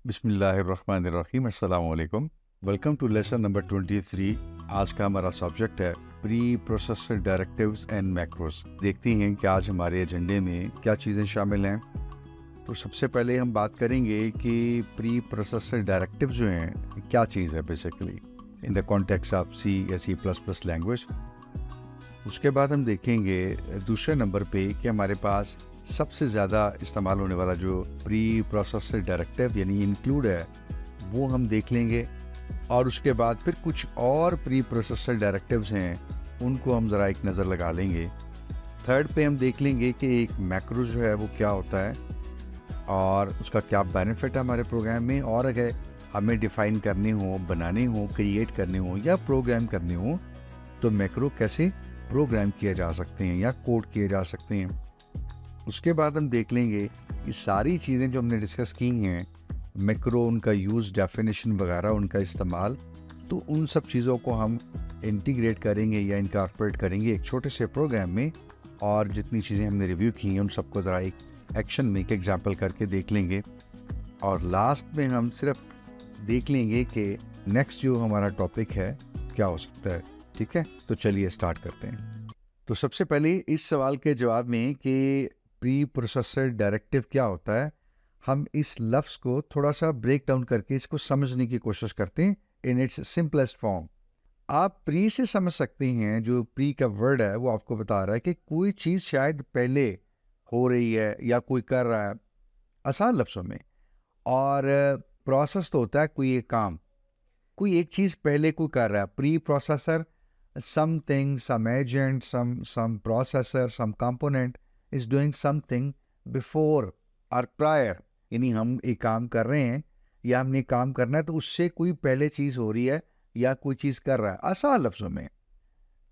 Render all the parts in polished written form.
बिस्मिल्लाहिर्रहमानिर्रहीम अस्सलाम वालेकुम। Welcome to lesson number 23। आज का हमारा सब्जेक्ट है preprocessor directives and macros. देखते हैं कि आज हमारे एजेंडे में क्या चीज़ें शामिल हैं। तो सबसे पहले हम बात करेंगे कि प्री प्रोसेसर डायरेक्टिव जो हैं क्या चीज़ है basically in the context of C या सी प्लस प्लस लैंग्वेज। उसके बाद हम देखेंगे दूसरे नंबर पे कि हमारे पास सबसे ज़्यादा इस्तेमाल होने वाला जो प्री प्रोसेसर डायरेक्टिव यानी इंक्लूड है वो हम देख लेंगे। और उसके बाद फिर कुछ और प्री प्रोसेसर डायरेक्टिव्स हैं उनको हम ज़रा एक नज़र लगा लेंगे। थर्ड पे हम देख लेंगे कि एक मैक्रो जो है वो क्या होता है और उसका क्या बेनिफिट है हमारे प्रोग्राम में, और अगर हमें डिफ़ाइन करने हो, बनाने हो, क्रिएट करने हो या प्रोग्राम करने हो तो मैक्रो कैसे प्रोग्राम किए जा सकते हैं या कोड किए जा सकते हैं। उसके बाद हम देख लेंगे ये सारी चीज़ें जो हमने डिस्कस की हैं, मैक्रो, उनका यूज़, डेफिनेशन वगैरह, उनका इस्तेमाल, तो उन सब चीज़ों को हम इंटीग्रेट करेंगे या इनकॉर्पोरेट करेंगे एक छोटे से प्रोग्राम में। और जितनी चीज़ें हमने रिव्यू की हैं उन सबको ज़रा एक एक्शन में एक एग्जांपल करके देख लेंगे। और लास्ट में हम सिर्फ देख लेंगे कि नेक्स्ट जो हमारा टॉपिक है क्या हो सकता है। ठीक है, तो चलिए स्टार्ट करते हैं। तो सबसे पहले इस सवाल के जवाब में कि प्री प्रोसेसर डायरेक्टिव क्या होता है, हम इस लफ्ज़ को थोड़ा सा ब्रेक डाउन करके इसको समझने की कोशिश करते हैं इन इट्स सिंपलेस्ट फॉर्म। आप प्री से समझ सकते हैं, जो प्री का वर्ड है वो आपको बता रहा है कि कोई चीज़ शायद पहले हो रही है या कोई कर रहा है, आसान लफ्ज़ों में। और प्रोसेस तो होता है कोई एक काम, कोई एक चीज़ पहले कोई कर रहा है। Pre processor something, some agent, some processor, some component is doing something before or prior। यानी हम एक काम कर रहे हैं या हमने काम करना है तो उससे कोई पहले चीज़ हो रही है या कोई चीज़ कर रहा है। आसान लफ्ज़ों में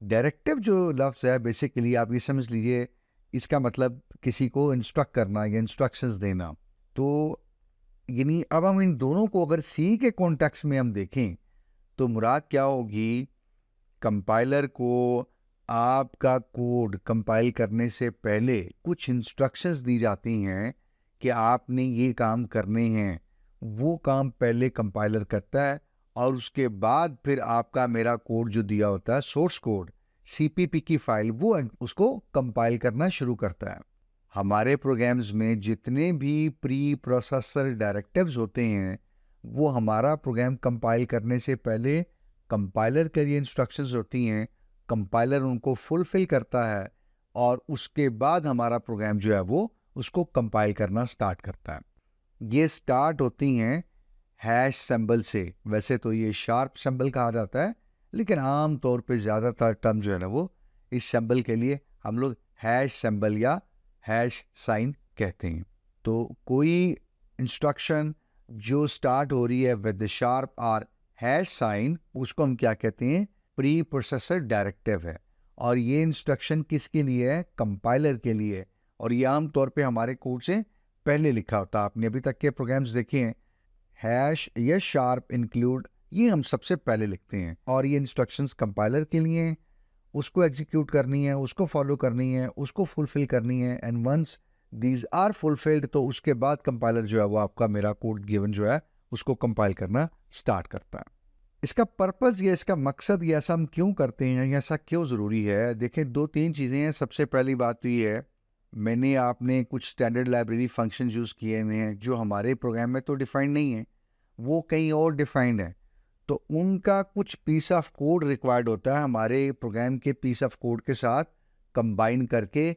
डायरेक्टिव जो लफ्ज़ है बेसिकली आप ये समझ लीजिए, इसका मतलब किसी को इंस्ट्रक्ट करना या इंस्ट्रक्शंस देना। तो यानी अब हम इन दोनों को अगर सी के कॉन्टेक्स्ट में हम देखें तो मुराद क्या होगी, कंपाइलर को आपका कोड कंपाइल करने से पहले कुछ इंस्ट्रक्शंस दी जाती हैं कि आपने ये काम करने हैं। वो काम पहले कंपाइलर करता है और उसके बाद फिर आपका मेरा कोड जो दिया होता है, सोर्स कोड, सीपीपी की फाइल, वो उसको कंपाइल करना शुरू करता है। हमारे प्रोग्राम्स में जितने भी प्री प्रोसेसर डायरेक्टिव्स होते हैं वो हमारा प्रोग्राम कंपाइल करने से पहले कंपाइलर के लिए इंस्ट्रक्शंस होती हैं, कंपाइलर उनको फुलफिल करता है और उसके बाद हमारा प्रोग्राम जो है वो उसको कंपाइल करना स्टार्ट करता है। ये स्टार्ट होती हैं हैश सिंबल से। वैसे तो ये शार्प सिंबल कहा जाता है, लेकिन आम तौर पे ज़्यादातर टर्म जो है ना वो इस सिंबल के लिए हम लोग हैश सिंबल या हैश साइन कहते हैं। तो कोई इंस्ट्रक्शन जो स्टार्ट हो रही है विद द शार्प और हैश साइन, उसको हम क्या कहते हैं, प्री प्रोसेसर डायरेक्टिव है। और ये इंस्ट्रक्शन किसके लिए है, कंपाइलर के लिए। और ये आम तौर पे हमारे कोड से पहले लिखा होता है। आपने अभी तक के प्रोग्राम्स देखे हैं, हैश या शार्प इंक्लूड, ये हम सबसे पहले लिखते हैं। और ये इंस्ट्रक्शंस कंपाइलर के लिए हैं, उसको एग्जीक्यूट करनी है, उसको फॉलो करनी है, उसको फुलफिल करनी है। And once these are fulfilled तो उसके बाद कंपाइलर जो है वो आपका मेरा कोड गिवन जो है उसको कंपाइल करना स्टार्ट करता है। इसका पर्पस या इसका मकसद, ये ऐसा हम क्यों करते हैं या ऐसा क्यों ज़रूरी है, देखें दो तीन चीज़ें हैं। सबसे पहली बात तो ये है, मैंने आपने कुछ स्टैंडर्ड लाइब्रेरी फंक्शन यूज़ किए हुए हैं जो हमारे प्रोग्राम में तो डिफाइंड नहीं है, वो कहीं और डिफाइंड है। तो उनका कुछ पीस ऑफ कोड रिक्वायर्ड होता है हमारे प्रोग्राम के पीस ऑफ कोड के साथ कंबाइन करके।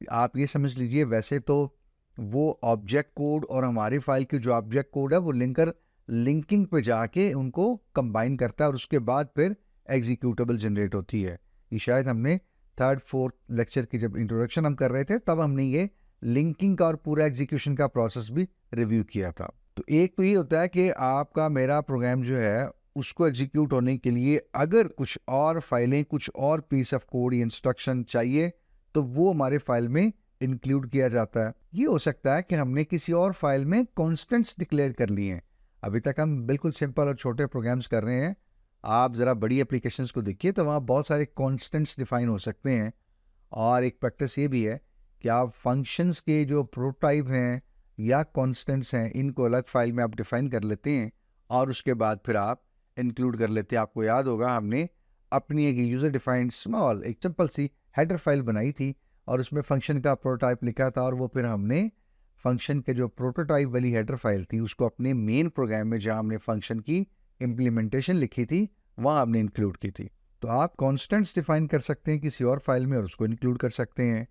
आप ये समझ लीजिए, वैसे तो वो ऑब्जेक्ट कोड और हमारी फाइल की जो ऑब्जेक्ट कोड है वो लिंकिंग पे जाके उनको कंबाइन करता है और उसके बाद फिर एग्जीक्यूटेबल जनरेट होती है। ये शायद हमने थर्ड फोर्थ लेक्चर की जब इंट्रोडक्शन हम कर रहे थे तब हमने ये लिंकिंग का और पूरा एग्जीक्यूशन का प्रोसेस भी रिव्यू किया था। तो एक तो ये होता है कि आपका मेरा प्रोग्राम जो है उसको एग्जीक्यूट होने के लिए अगर कुछ और फाइलें, कुछ और पीस ऑफ कोड या इंस्ट्रक्शन चाहिए तो वो हमारे फाइल में इंक्लूड किया जाता है। ये हो सकता है कि हमने किसी और फाइल में कॉन्स्टेंट्स डिक्लेयर कर लिए हैं। अभी तक हम बिल्कुल सिंपल और छोटे प्रोग्राम्स कर रहे हैं। आप ज़रा बड़ी एप्लीकेशंस को देखिए तो वहाँ बहुत सारे कॉन्स्टेंट्स डिफाइन हो सकते हैं। और एक प्रैक्टिस ये भी है कि आप फंक्शंस के जो प्रोटोटाइप हैं या कॉन्स्टेंट्स हैं, इनको अलग फाइल में आप डिफाइन कर लेते हैं और उसके बाद फिर आप इंक्लूड कर लेते हैं। आपको याद होगा हमने अपनी एक यूज़र डिफाइंड स्मॉल एक सिंपल सी हेडर फाइल बनाई थी और उसमें फंक्शन का प्रोटोटाइप लिखा था, और वो फिर हमने फंक्शन के जो प्रोटोटाइप वाली हेडर फाइल थी उसको अपने मेन प्रोग्राम में, जहाँ हमने फंक्शन की इम्प्लीमेंटेशन लिखी थी, वहाँ हमने इंक्लूड की थी। तो आप कॉन्स्टेंट्स डिफाइन कर सकते हैं किसी और फाइल में और उसको इंक्लूड कर सकते हैं।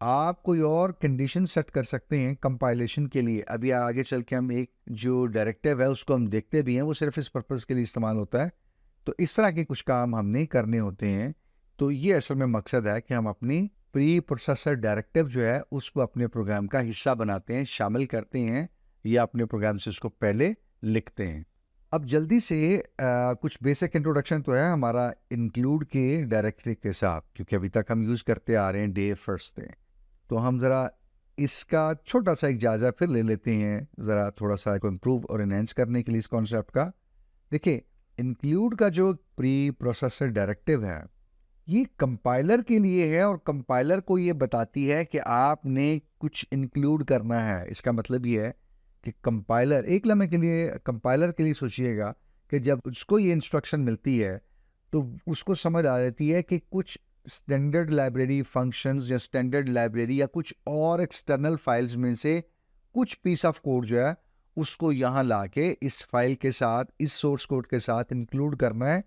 आप कोई और कंडीशन सेट कर सकते हैं कंपाइलेशन के लिए। अभी आगे चल के हम एक जो डायरेक्टिव है उसको हम देखते भी हैं, वो सिर्फ इस पर्पज़ के लिए इस्तेमाल होता है। तो इस तरह के कुछ काम हमने करने होते हैं। तो ये असल में मकसद है कि हम अपनी प्री प्रोसेसर डायरेक्टिव जो है उसको अपने प्रोग्राम का हिस्सा बनाते हैं, शामिल करते हैं, या अपने प्रोग्राम से उसको पहले लिखते हैं। अब जल्दी से कुछ बेसिक इंट्रोडक्शन तो है हमारा इंक्लूड के डायरेक्टरी के साथ, क्योंकि अभी तक हम यूज़ करते आ रहे हैं डे फर्स्ट से। तो हम ज़रा इसका छोटा सा एक जायज़ा फिर ले लेते हैं, ज़रा थोड़ा सा को इम्प्रूव और इनहेंस करने के लिए इस कॉन्सेप्ट का। देखिए, इंक्लूड का जो प्री प्रोसेसर डायरेक्टिव है ये कंपाइलर के लिए है, और कंपाइलर को ये बताती है कि आपने कुछ इंक्लूड करना है। इसका मतलब ये है कि कंपाइलर, एक लम्हे के लिए कंपाइलर के लिए सोचिएगा कि जब उसको ये इंस्ट्रक्शन मिलती है तो उसको समझ आ जाती है कि कुछ स्टैंडर्ड लाइब्रेरी फंक्शंस या स्टैंडर्ड लाइब्रेरी या कुछ और एक्सटर्नल फाइल्स में से कुछ पीस ऑफ कोड जो है उसको यहाँ ला के इस फाइल के साथ, इस सोर्स कोड के साथ इंक्लूड करना है,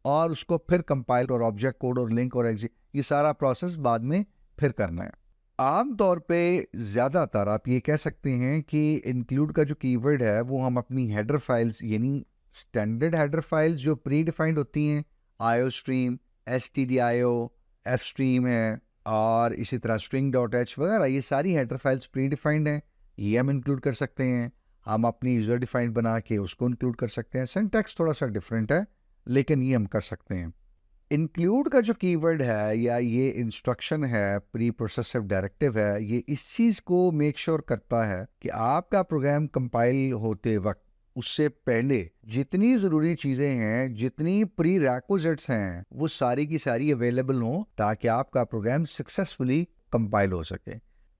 और उसको फिर कंपाइल और ऑब्जेक्ट कोड और लिंक और एग्जिट, ये सारा प्रोसेस बाद में फिर करना है। आम तौर पे ज़्यादातर आप ये कह सकते हैं कि इंक्लूड का जो कीवर्ड है वो हम अपनी हेडर फाइल्स, यानी स्टैंडर्ड हेडर फाइल्स जो प्री डिफाइंड होती हैं, IO stream, stdio, F stream है, और इसी तरह string.h वगैरह, ये सारी हेडर फाइल्स प्री डिफाइंड हैं, ये हम इंक्लूड कर सकते हैं। हम अपनी यूज़र डिफाइंड बना के उसको इंक्लूड कर सकते हैं। सिंटैक्स थोड़ा सा डिफरेंट है, लेकिन ये हम कर सकते हैं। इंक्लूड का जो कीवर्ड है या ये इंस्ट्रक्शन है, प्री प्रोसेसिव डायरेक्टिव है, ये इस चीज़ को मेक श्योर करता है कि आपका प्रोग्राम कंपाइल होते वक्त उससे पहले जितनी ज़रूरी चीज़ें हैं, जितनी प्री रिक्विजिट्स हैं, वो सारी की सारी अवेलेबल हों, ताकि आपका प्रोग्राम सक्सेसफुली कंपाइल हो सके।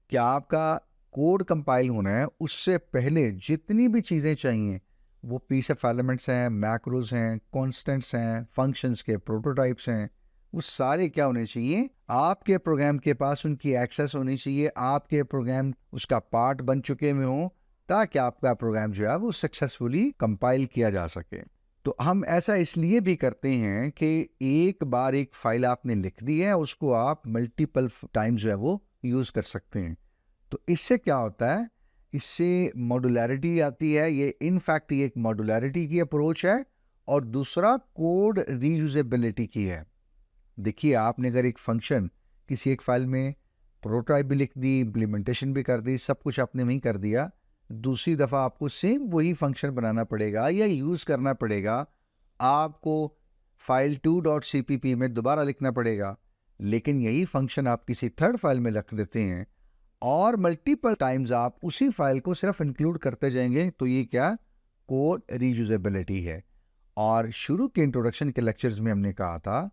क्या आपका कोड कंपाइल होना है उससे पहले जितनी भी चीज़ें चाहिए, वो पीस ऑफ एलिमेंट्स हैं, मैक्रोज हैं, कॉन्स्टेंट्स हैं, फंक्शंस के प्रोटोटाइप्स हैं, वो सारे क्या होने चाहिए, आपके प्रोग्राम के पास उनकी एक्सेस होनी चाहिए, आपके प्रोग्राम उसका पार्ट बन चुके हुए हों, ताकि आपका प्रोग्राम जो है वो सक्सेसफुली कंपाइल किया जा सके। तो हम ऐसा इसलिए भी करते हैं कि एक बार एक फाइल आपने लिख दी है, उसको आप मल्टीपल टाइम्स जो है वो यूज़ कर सकते हैं। तो इससे क्या होता है, इससे मॉड्युलैरिटी आती है। ये इनफैक्ट ये एक मॉड्युलैरिटी की अप्रोच है, और दूसरा कोड रीयूजेबिलिटी की है। देखिए, आपने अगर एक फंक्शन किसी एक फाइल में प्रोटोटाइप भी लिख दी, इम्प्लीमेंटेशन भी कर दी, सब कुछ आपने वहीं कर दिया, दूसरी दफ़ा आपको सेम वही फंक्शन बनाना पड़ेगा या यूज़ करना पड़ेगा, आपको फाइल 2.cpp में दोबारा लिखना पड़ेगा। लेकिन यही फंक्शन आप किसी थर्ड फाइल में रख देते हैं और मल्टीपल टाइम्स आप उसी फाइल को सिर्फ इंक्लूड करते जाएंगे, तो ये क्या, कोड रीयूजेबिलिटी है। और शुरू के इंट्रोडक्शन के लेक्चर्स में हमने कहा था,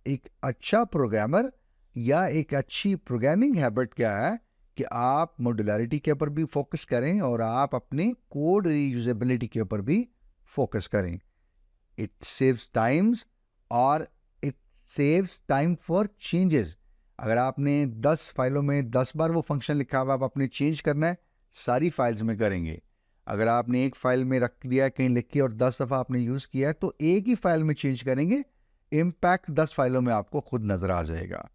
एक अच्छा प्रोग्रामर या एक अच्छी प्रोग्रामिंग हैबिट क्या है कि आप मॉड्युलैरिटी के ऊपर भी फोकस करें और आप अपने कोड रीयूजेबिलिटी के ऊपर भी फोकस करें। इट सेव्स टाइम्स और it saves time for changes. अगर आपने 10 फाइलों में 10 बार वो फंक्शन लिखा हुआ, आप अपने चेंज करना है, सारी फाइल्स में करेंगे। अगर आपने एक फाइल में रख दिया कहीं लिख के और 10 दफ़ा आपने यूज़ किया है, तो एक ही फाइल में चेंज करेंगे, इम्पैक्ट 10 फाइलों में आपको खुद नज़र आ जाएगा।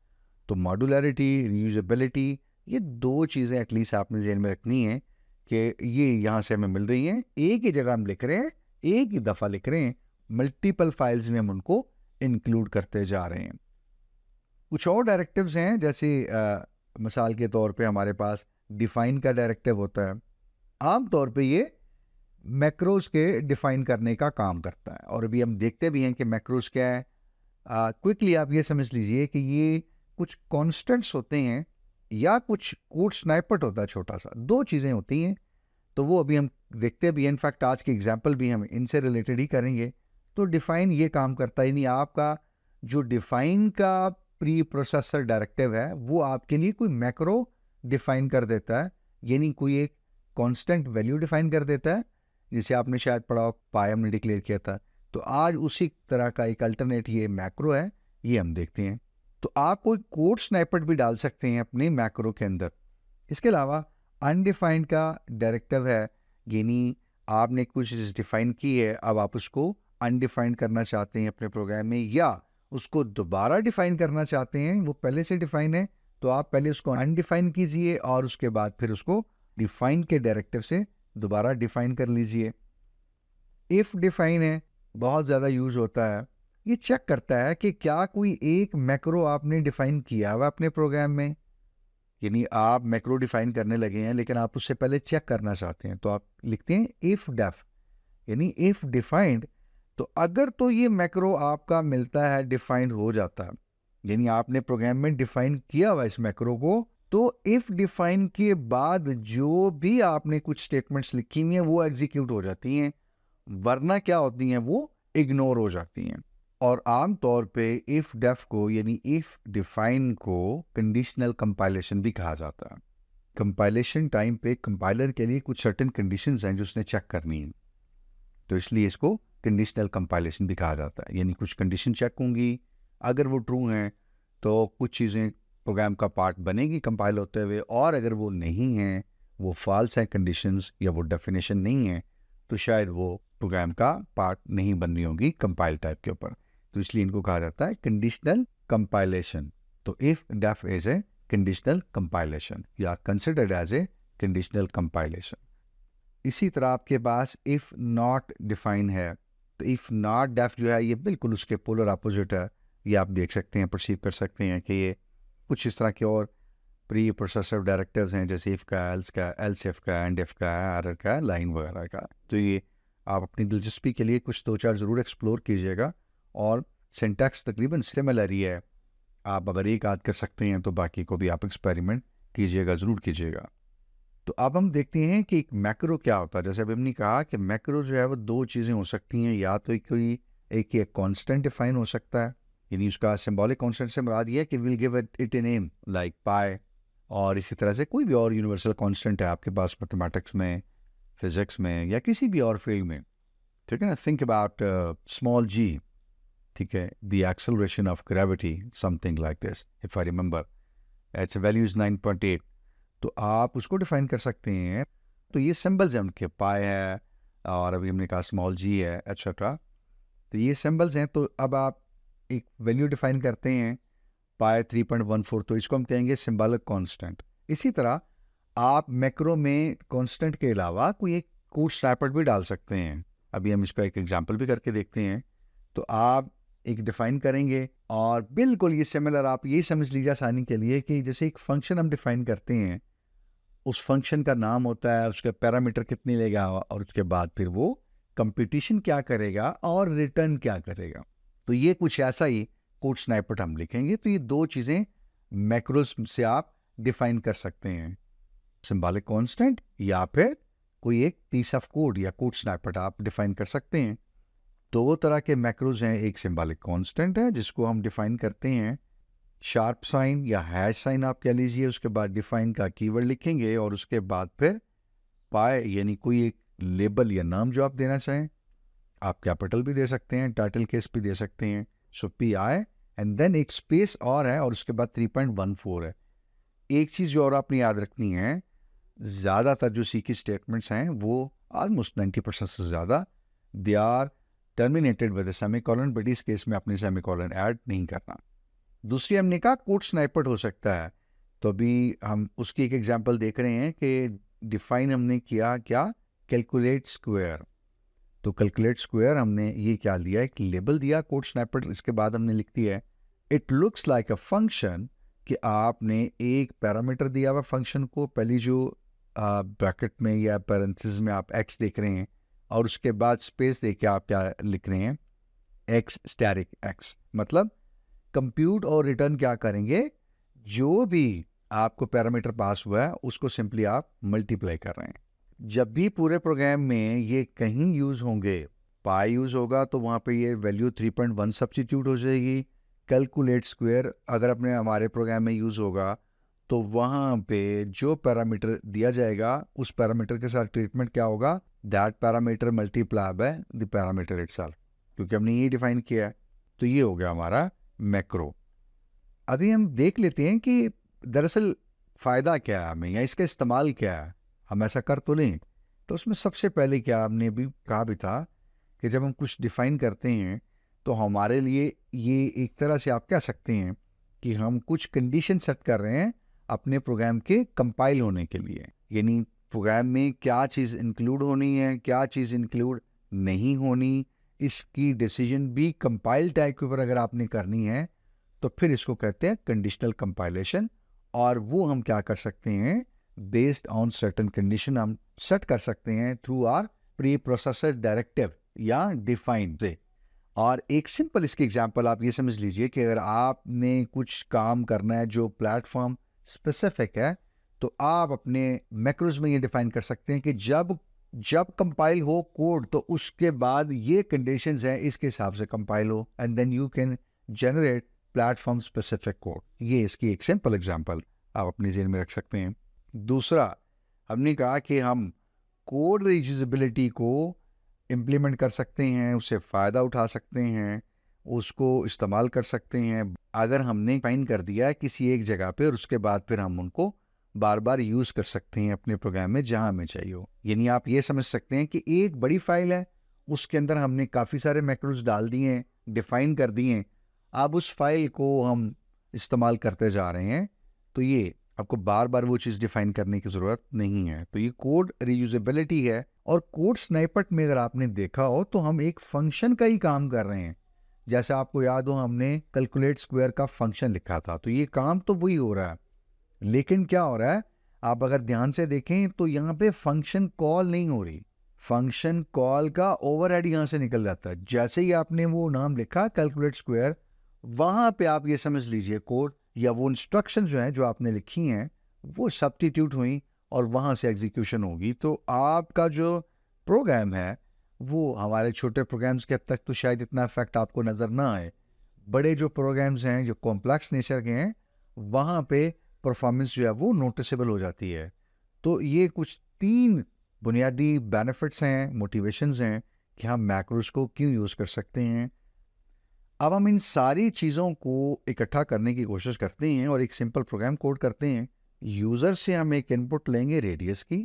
तो मॉड्युलैरिटी, रीयूजेबिलिटी, ये दो चीज़ें एटलीस्ट आपने ज़हन में रखनी है कि ये यहाँ से हमें मिल रही हैं, एक ही जगह हम लिख रहे हैं, एक ही दफ़ा लिख रहे हैं, मल्टीपल फाइल्स में हम उनको इंक्लूड करते जा रहे हैं। कुछ और डायरेक्टिव्स हैं, जैसे मिसाल के तौर पे हमारे पास डिफाइन का डायरेक्टिव होता है। आम तौर पे ये मैक्रोज के डिफाइन करने का काम करता है, और अभी हम देखते भी हैं कि मैक्रोज क्या है। क्विकली आप ये समझ लीजिए कि ये कुछ कॉन्स्टेंट्स होते हैं या कुछ कोड स्नाइपेट होता है, छोटा सा, दो चीज़ें होती हैं। तो वो अभी हम देखते भी हैं, इनफैक्ट आज के एग्जाम्पल भी हम इनसे रिलेटेड ही करेंगे। तो डिफाइन ये काम करता है, यानी आपका जो डिफाइन का प्री प्रोसेसर डायरेक्टिव है वो आपके लिए कोई मैक्रो डिफाइन कर देता है, यानी कोई एक कांस्टेंट वैल्यू डिफाइन कर देता है, जिसे आपने शायद पढ़ा हो, पाई हमने डिक्लेयर किया था। तो आज उसी तरह का एक अल्टरनेट ये मैक्रो है, ये हम देखते हैं। तो आप कोई कोड स्नैपेट भी डाल सकते हैं अपने मैक्रो के अंदर। इसके अलावा अनडिफाइंड का डायरेक्टिव है, यानी आपने कुछ चीज़ डिफाइन की है, अब आप उसको अनडिफाइंड करना चाहते हैं अपने प्रोग्राम में, या उसको दोबारा डिफाइन करना चाहते हैं, वो पहले से डिफाइन है, तो आप पहले उसको अनडिफाइन कीजिए और उसके बाद फिर उसको डिफाइन के डायरेक्टिव से दोबारा डिफाइन कर लीजिए। इफ डिफाइन है, बहुत ज़्यादा यूज होता है। ये चेक करता है कि क्या कोई एक मैक्रो आपने डिफाइन किया हुआ अपने प्रोग्राम में, यानी आप मैक्रो डिफाइन करने लगे हैं लेकिन आप उससे पहले चेक करना चाहते हैं, तो आप लिखते हैं इफ डेफ, यानी इफ डिफाइंड। तो अगर तो ये मैक्रो आपका मिलता है, डिफाइंड हो जाता है, यानी आपने प्रोग्राम में डिफाइन किया हुआ इस मैक्रो को, तो इफ डिफाइन के बाद जो भी आपने कुछ स्टेटमेंट्स लिखी हुई हैं वो एग्जीक्यूट हो जाती हैं, वरना क्या होती हैं, वो इग्नोर हो जाती हैं। और आम तौर पे इफ डेफ को, यानी इफ डिफाइन को, कंडीशनल कंपाइलेशन भी कहा जाता है। कंपाइलेशन टाइम पे कंपाइलर के लिए कुछ सर्टेन कंडीशंस हैं जो उसने चेक करनी है, तो इसलिए इसको कंडीशनल कंपाइलेशन भी कहा जाता है। यानी कुछ कंडीशन चेक होंगी, अगर वो ट्रू हैं तो कुछ चीज़ें प्रोग्राम का पार्ट बनेगी कंपाइल होते हुए, और अगर वो नहीं हैं, वो फॉल्स हैं कंडीशंस, या वो डेफिनेशन नहीं है, तो शायद वो प्रोग्राम का पार्ट नहीं बन रही होंगी कंपाइल टाइप के ऊपर। तो इसलिए इनको कहा जाता है कंडीशनल कंपाइलेशन। तो if def is a conditional compilation, या considered as a conditional compilation. इसी तरह आपके पास इफ नॉट डिफाइन है, तो इफ नॉट डेफ जो है ये बिल्कुल उसके पोलर अपोजिट है। ये आप देख सकते हैं, परसीव कर सकते हैं कि ये कुछ इस तरह के और प्री प्रोसेसिव डायरेक्टिव्स हैं, जैसे इफ का, एल्स का, एल्स इफ का, एंड इफ का, एरर का, लाइन वगैरह का। तो ये आप अपनी दिलचस्पी के लिए कुछ दो चार ज़रूर एक्सप्लोर कीजिएगा, और सिंटैक्स तकरीबन सिमिलर ही है। आप अगर एक आध कर सकते हैं तो बाकी को भी आप एक्सपेरिमेंट कीजिएगा, ज़रूर कीजिएगा। तो अब हम देखते हैं कि एक मैक्रो क्या होता है। जैसे अभी हमने कहा कि मैक्रो जो है वो दो चीज़ें हो सकती हैं, या तो कोई एक कांस्टेंट डिफाइन हो सकता है, यानी उसका सिंबॉलिक कांस्टेंट से मुराद ये है कि will give it a name like pi, और इसी तरह से कोई भी और यूनिवर्सल कांस्टेंट है आपके पास मैथमेटिक्स में, फिजिक्स में, या किसी भी और फील्ड में, ठीक है ना। थिंक अबाउट स्मॉल जी, ठीक है, the acceleration of gravity, something like this, if I remember it's value is 9.8, तो आप उसको डिफाइन कर सकते हैं। तो ये सिंबल्स हैं उनके, पाई है, और अभी हमने कहा स्मॉल जी है, एट्सेट्रा। तो ये सिंबल्स हैं। तो अब आप एक वैल्यू डिफाइन करते हैं, पाई 3.14, तो इसको हम कहेंगे सिंबॉलिक कांस्टेंट। इसी तरह आप मैक्रो में कांस्टेंट के अलावा कोई एक कोड स्नैपेट भी डाल सकते हैं। अभी हम इसका एक एग्जांपल भी करके देखते हैं। तो आप एक डिफाइन करेंगे, और बिल्कुल ये सिमिलर, आप ये समझ लीजिए आसानी के लिए कि जैसे एक फंक्शन हम डिफाइन करते हैं, उस फंक्शन का नाम होता है, उसके पैरामीटर कितने लेगा, और उसके बाद फिर वो कंपटीशन क्या करेगा और रिटर्न क्या करेगा। तो ये कुछ ऐसा ही कोड स्नैपेट हम लिखेंगे। तो ये दो चीज़ें मैक्रोस से आप डिफाइन कर सकते हैं, सिंबॉलिक कांस्टेंट या फिर कोई एक पीस ऑफ कोड या कोड स्नैपेट आप डिफाइन कर सकते हैं। दो तरह के मैक्रोज हैं, एक सिंबॉलिक कांस्टेंट है जिसको हम डिफाइन करते हैं शार्प साइन या हैश साइन आप कह लीजिए, उसके बाद डिफाइन का कीवर्ड लिखेंगे, और उसके बाद फिर पाई, यानी कोई एक लेबल या नाम जो आप देना चाहें, आप कैपिटल भी दे सकते हैं, टाइटल केस भी दे सकते हैं। सो पी आई, एंड देन एक स्पेस और है, और उसके बाद 3.14 है। एक चीज़ जो और आपने याद रखनी है, ज़्यादातर जो सी की स्टेटमेंट्स हैं वो ऑलमोस्ट 90% से ज़्यादा they are terminated with semicolon, but इस केस में अपने सेमीकोलन ऐड नहीं करना। दूसरी हमने कहा कोड स्नैपेट हो सकता है, तो अभी हम उसकी एक एग्जांपल देख रहे हैं कि डिफाइन हमने किया क्या, कैलकुलेट स्क्वायर। तो कैलकुलेट स्क्वायर हमने ये क्या लिया, एक लेबल दिया कोड स्नैपेट, इसके बाद हमने लिख दिया है it looks like a function, कि आपने एक पैरामीटर दिया हुआ फंक्शन को, पहली जो ब्रैकेट में या पैरेंथेसिस में आप एक्स देख रहे हैं, और उसके बाद स्पेस दे के आप क्या लिख रहे हैं, एक्स स्टैटिक एक्स, मतलब कंप्यूट और रिटर्न क्या करेंगे, जो भी आपको पैरामीटर पास हुआ है उसको सिंपली आप मल्टीप्लाई कर रहे हैं। जब भी पूरे प्रोग्राम में ये कहीं यूज होंगे, पाई यूज होगा तो वहाँ पे ये वैल्यू 3.1 सब्स्टिट्यूट हो जाएगी। कैलकुलेट स्क्वायर अगर अपने हमारे प्रोग्राम में यूज होगा तो वहाँ पे जो पैरामीटर दिया जाएगा उस पैरामीटर के साथ ट्रीटमेंट क्या होगा, that parameter multiply by the parameter itself, क्योंकि हमने ये डिफाइन किया है। तो ये हो गया हमारा मैक्रो। अभी हम देख लेते हैं कि दरअसल फ़ायदा क्या है हमें या इसका इस्तेमाल क्या है, हम ऐसा कर तो लें। तो उसमें सबसे पहले क्या हमने भी कहा भी था कि जब हम कुछ डिफाइन करते हैं तो हमारे लिए ये एक तरह से आप कह सकते हैं कि हम कुछ कंडीशन सेट कर रहे हैं अपने प्रोग्राम के कंपाइल होने के लिए। यानी प्रोग्राम में क्या चीज़ इंक्लूड होनी है, क्या चीज़ इंक्लूड नहीं होनी, इसकी डिसीजन भी कंपाइल टाइप के ऊपर अगर आपने करनी है तो फिर इसको कहते हैं कंडीशनल कंपाइलेशन। और वो हम क्या कर सकते हैं, बेस्ड ऑन सर्टेन कंडीशन हम सेट कर सकते हैं through our preprocessor directive या डिफाइन से। और एक सिंपल इसकी एग्जांपल आप ये समझ लीजिए कि अगर आपने कुछ काम करना है जो प्लेटफॉर्म स्पेसिफिक है, तो आप अपने मैक्रोज में ये डिफाइन कर सकते हैं कि जब जब कंपाइल हो कोड तो उसके बाद ये कंडीशंस हैं इसके हिसाब से कंपाइल हो, and then you can generate platform specific code. ये इसकी एक सिंपल एग्जांपल आप अपनी जेन में रख सकते हैं। दूसरा, हमने कहा कि हम कोड रीयूजेबिलिटी को इम्प्लीमेंट कर सकते हैं, उससे फ़ायदा उठा सकते हैं, उसको इस्तेमाल कर सकते हैं अगर हमने फाइन कर दिया है किसी एक जगह पे, और उसके बाद फिर हम उनको बार बार यूज़ कर सकते हैं अपने प्रोग्राम में जहाँ हमें चाहिए हो। यानी आप ये समझ सकते हैं कि एक बड़ी फाइल है, उसके अंदर हमने काफ़ी सारे मैक्रोज डाल दिए हैं, डिफाइन कर दिए हैं, अब उस फाइल को हम इस्तेमाल करते जा रहे हैं, तो ये आपको बार बार वो चीज़ डिफाइन करने की ज़रूरत नहीं है। तो ये कोड रीयूजेबिलिटी है। और कोड स्नाइपेट में अगर आपने देखा हो तो हम एक फंक्शन का ही काम कर रहे हैं। जैसे आपको याद हो हमने कैलकुलेट स्क्वायर का फंक्शन लिखा था, तो ये काम तो वही हो रहा है, लेकिन क्या हो रहा है आप अगर ध्यान से देखें तो यहाँ पे फंक्शन कॉल नहीं हो रही, फंक्शन कॉल का ओवरहेड यहाँ से निकल जाता है। जैसे ही आपने वो नाम लिखा कैलकुलेट स्क्वायर, वहाँ पे आप ये समझ लीजिए कोड या वो इंस्ट्रक्शन जो हैं जो आपने लिखी हैं वो सब्स्टिट्यूट हुई और वहाँ से एग्जीक्यूशन होगी। तो आपका जो प्रोग्राम है वो हमारे छोटे प्रोग्राम्स के हद तक तो शायद इतना इफेक्ट आपको नज़र ना आए, बड़े जो प्रोग्राम्स हैं जो कॉम्प्लेक्स नेचर के हैं वहाँ पे परफॉर्मेंस जो है वो नोटिसेबल हो जाती है। तो ये कुछ 3 बुनियादी बेनिफिट्स हैं, मोटिवेशंस हैं कि हम मैक्रोस को क्यों यूज़ कर सकते हैं। अब हम इन सारी चीज़ों को इकट्ठा करने की कोशिश करते हैं और एक सिंपल प्रोग्राम कोड करते हैं। यूज़र से हम एक इनपुट लेंगे रेडियस की,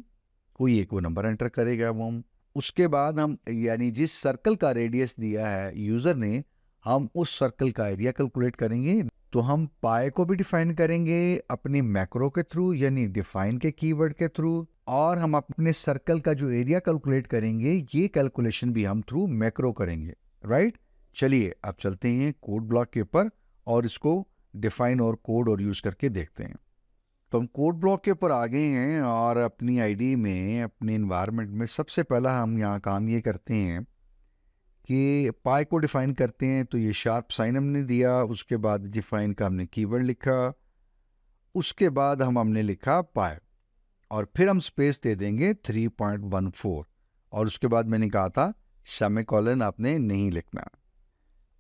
कोई एक वो नंबर एंटर करेगा वो हम, उसके बाद हम यानी जिस सर्कल का रेडियस दिया है यूज़र ने, हम उस सर्कल का एरिया कैलकुलेट करेंगे। तो हम पाई को भी डिफाइन करेंगे अपने मैक्रो के थ्रू यानी डिफाइन के कीवर्ड के थ्रू, और हम अपने सर्कल का जो एरिया कैलकुलेट करेंगे ये कैलकुलेशन भी हम थ्रू मैक्रो करेंगे, राइट। चलिए अब चलते हैं कोड ब्लॉक के ऊपर और इसको डिफाइन और कोड और यूज़ करके देखते हैं। तो हम कोड ब्लॉक के ऊपर आ गए हैं और अपनी आईडी में अपने इन्वायरमेंट में सबसे पहला हम यहाँ काम ये करते हैं कि पाई को डिफाइन करते हैं। तो ये शार्प साइन हमने दिया, उसके बाद डिफाइन का हमने कीवर्ड लिखा, उसके बाद हमने लिखा पाई और फिर हम स्पेस दे देंगे 3.14 और उसके बाद मैंने कहा था सेमीकोलन आपने नहीं लिखना।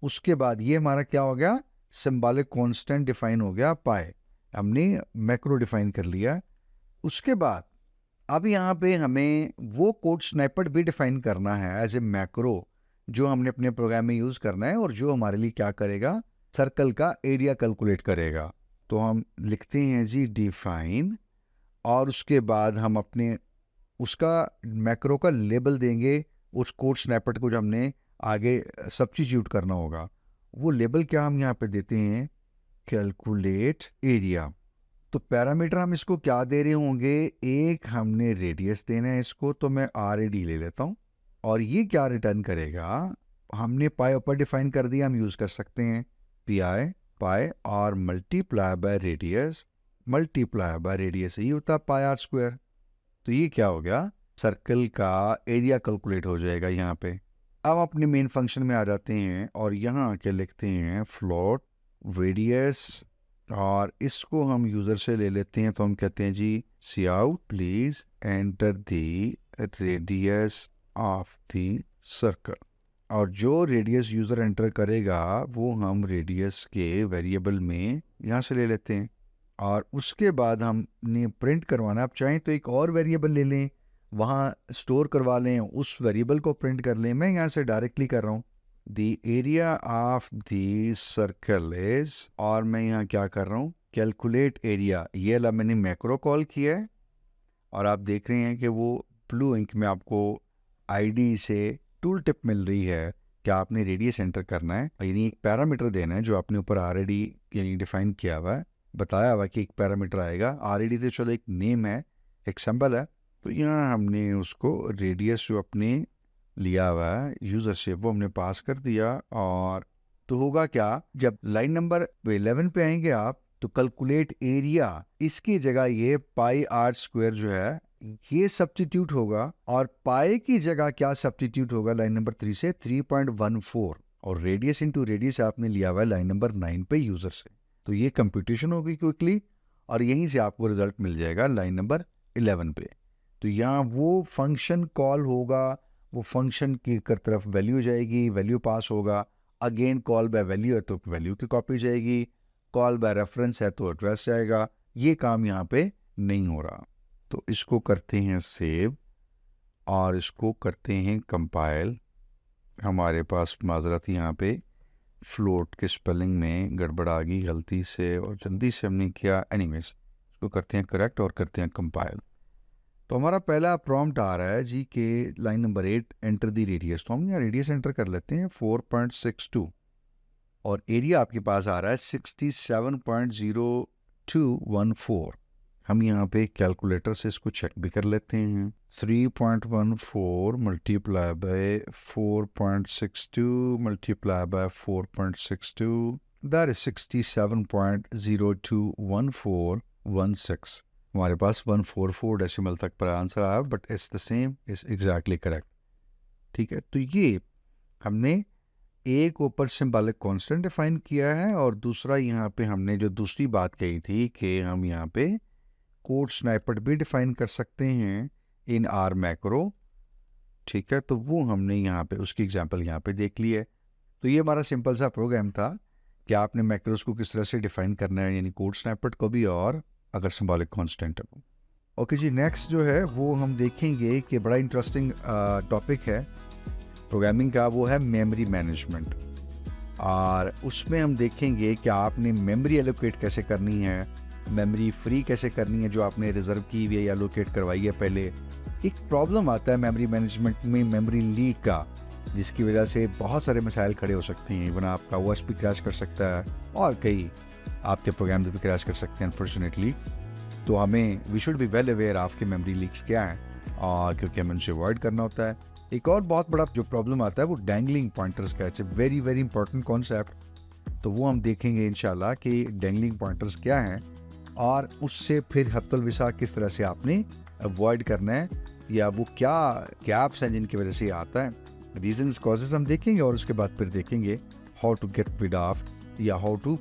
उसके बाद ये हमारा क्या हो गया, सिंबॉलिक कांस्टेंट डिफाइन हो गया पाई, हमने मैक्रो डिफाइन कर लिया। उसके बाद अब यहाँ पे हमें वो कोड स्नैपेट भी डिफाइन करना है एज ए मैक्रो जो हमने अपने प्रोग्राम में यूज़ करना है और जो हमारे लिए क्या करेगा, सर्कल का एरिया कैलकुलेट करेगा। तो हम लिखते हैं जी डिफाइन और उसके बाद हम अपने उसका मैक्रो का लेबल देंगे उस कोड स्नैपेट को जो हमने आगे सब्स्टिट्यूट करना होगा। वो लेबल क्या हम यहाँ पे देते हैं, कैलकुलेट एरिया। तो पैरामीटर हम इसको क्या दे रहे होंगे, एक हमने रेडियस देना है इसको, तो मैं RAD ले लेता हूँ और ये क्या रिटर्न करेगा, हमने पाई ऊपर डिफाइन कर दिया, हम यूज़ कर सकते हैं पाई और multiply by radius, multiply by radius ही होता है पाई आर स्क्वायर। तो ये क्या हो गया, सर्कल का एरिया कैलकुलेट हो जाएगा यहाँ पे। अब अपने मेन फंक्शन में आ जाते हैं और यहाँ आके लिखते हैं फ्लोट रेडियस और इसको हम यूज़र से ले लेते हैं। तो हम कहते हैं जी cout please enter the radius of the circle, और जो रेडियस यूज़र एंटर करेगा वो हम रेडियस के वेरिएबल में यहाँ से ले लेते हैं और उसके बाद हमने प्रिंट करवाना। आप चाहें तो एक और वेरिएबल ले लें, वहाँ स्टोर करवा लें, उस वेरिएबल को प्रिंट कर लें। मैं यहाँ से डायरेक्टली कर रहा हूँ the area of the circle is, और मैं यहाँ क्या कर रहा हूँ, कैलकुलेट एरिया। ये ला मैंने मैक्रो कॉल किया है और आप देख रहे हैं कि वो ब्लू इंक में आपको आईडी से टूल टिप मिल रही है कि आपने रेडियस एंटर करना है, यानी एक पैरामीटर देना है जो आपने ऊपर ऑलरेडी यानी डिफाइन किया हुआ है, बताया हुआ कि एक पैरामीटर आएगा। ऑलरेडी तो चलो एक नेम है, एक सिंबल है, तो यहाँ हमने उसको रेडियस जो अपने लिया हुआ है यूज़र से वो हमने पास कर दिया। और तो होगा क्या, जब लाइन नंबर 11 पे आएंगे आप तो कैलकुलेट एरिया, इसकी जगह ये पाई आर स्क्वायर जो है ये सब्स्टिट्यूट होगा, और पाई की जगह क्या सब्स्टिट्यूट होगा लाइन नंबर 3 से 3.14, और रेडियस इनटू रेडियस आपने लिया हुआ है लाइन नंबर 9 पे यूज़र से। तो ये कंप्यूटेशन होगी क्विकली और यहीं से आपको रिजल्ट मिल जाएगा लाइन नंबर 11 पे। तो यहाँ वो फंक्शन कॉल होगा, वो फंक्शन की तरफ वैल्यू जाएगी, वैल्यू पास होगा। अगेन कॉल बाय वैल्यू है तो वैल्यू की कॉपी जाएगी, कॉल बाय रेफरेंस है तो एड्रेस जाएगा। ये काम यहाँ पे नहीं हो रहा, तो इसको करते हैं सेव और इसको करते हैं कंपाइल। हमारे पास माजरत यहाँ पे फ्लोट के स्पेलिंग में गड़बड़ आ गई गलती से और जल्दी से हमने किया। एनीवेज इसको करते हैं करेक्ट और करते हैं कंपाइल। तो हमारा पहला प्रॉम्प्ट आ रहा है जी के line number 8 enter the radius. तो हम यहाँ रेडियस एंटर कर लेते हैं 4.62 और एरिया आपके पास आ रहा है 67.0214। हम यहाँ पे कैलकुलेटर से इसको चेक भी कर लेते हैं। 3.14 multiply by 4.62 multiply by 4.62 that is 67.021416। हमारे पास 144 डेसिमल तक पर आंसर आया, but it's the same, is exactly correct. ठीक है, तो ये हमने एक ऊपर सिंबॉलिक कांस्टेंट डिफाइन किया है और दूसरा यहाँ पे हमने जो दूसरी बात कही थी कि हम यहाँ पे कोड स्नाइपेट भी डिफाइन कर सकते हैं इन आर मैक्रो। ठीक है, तो वो हमने यहाँ पे उसकी एग्जांपल यहाँ पे देख ली है। तो ये हमारा सिंपल सा प्रोग्राम था कि आपने मैक्रोस को किस तरह से डिफाइन करना है, यानी कोड स्नाइपेट को भी और अगर सिंबॉलिक कांस्टेंट है। ओके जी, नेक्स्ट जो है वो हम देखेंगे कि बड़ा इंटरेस्टिंग टॉपिक है प्रोग्रामिंग का, वो है मेमोरी मैनेजमेंट। और उसमें हम देखेंगे कि आपने मेमोरी एलोकेट कैसे करनी है, मेमोरी फ्री कैसे करनी है जो आपने रिजर्व की हुई है या एलोकेट करवाई है पहले। एक प्रॉब्लम आता है मेमोरी मैनेजमेंट में मेमोरी लीक का, जिसकी वजह से बहुत सारे मसाइल खड़े हो सकते हैं। इवन आपका OS भी क्रैश कर सकता है और कई आपके प्रोग्राम भी क्रैश कर सकते हैं अनफॉर्चुनेटली। तो हमें we should be well aware आपके मेमोरी लीक्स क्या हैं, और क्योंकि हमें उनसे अवॉइड करना होता है। एक और बहुत बड़ा जो प्रॉब्लम आता है वो डैंगलिंग पॉइंटर्स का। It's a very very important concept, तो वो हम देखेंगे इंशाल्लाह कि डैंगलिंग पॉइंटर्स क्या हैं और उससे फिर हत्तुल विसा किस तरह से आपने अवॉइड करना है, या वो क्या गैप्स हैं जिनकी वजह से ये आता है। रीजंस कॉजेज हम देखेंगे और उसके बाद फिर देखेंगे how to get rid of या how to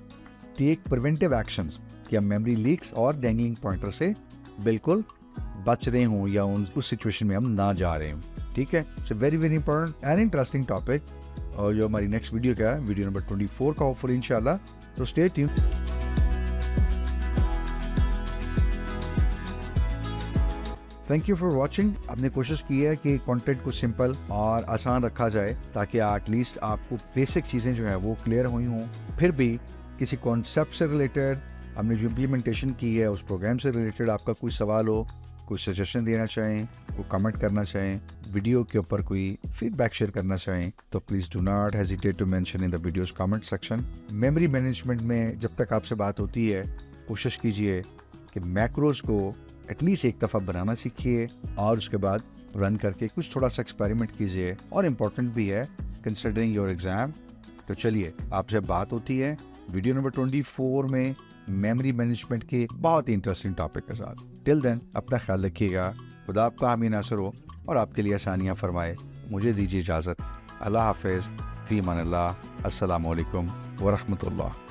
take preventive actions कि हम मेमोरी लीक्स और डैंगलिंग पॉइंटर से बिल्कुल बच रहे हों या उस सिचुएशन में हम ना जा रहे हों। ठीक है, it's a very very important and interesting topic. और जो हमारी नेक्स्ट वीडियो क्या है, वीडियो नंबर 24 का होपफुली इंशाल्लाह, तो stay tuned. Thank you for watching. हमने कोशिश की है कि कंटेंट को सिंपल और आसान रखा जाए ताकि एटलीस्ट आपको बेसिक चीज़ें जो है वो क्लियर हुई हों। फिर भी किसी कॉन्सेप्ट से रिलेटेड हमने जो इम्प्लीमेंटेशन की है उस प्रोग्राम से रिलेटेड आपका कोई सवाल हो, कोई सजेशन देना चाहें, कोई कमेंट करना चाहें, वीडियो के ऊपर कोई फीडबैक शेयर करना चाहें, तो please do not hesitate to mention in the videos comment section. Memory management में जब तक आपसे बात होती है कोशिश कीजिए कि मैक्रोज को एटलीस्ट एक दफ़ा बनाना सीखिए और उसके बाद रन करके कुछ थोड़ा सा एक्सपेरिमेंट कीजिए। और इम्पोर्टेंट भी है कंसिडरिंग योर एग्ज़ाम। तो चलिए आपसे बात होती है वीडियो नंबर 24 में मेमोरी मैनेजमेंट के बहुत ही इंटरेस्टिंग टॉपिक के साथ। टिल देन अपना ख्याल रखिएगा, खुदा आपका हामी नासर हो और आपके लिए आसानियाँ फरमाए। मुझे दीजिए इजाज़त। अल्लाह हाफिज़, फ़ी अमान अल्लाह। अस्सलामु अलैकुम व रहमतुल्लाह।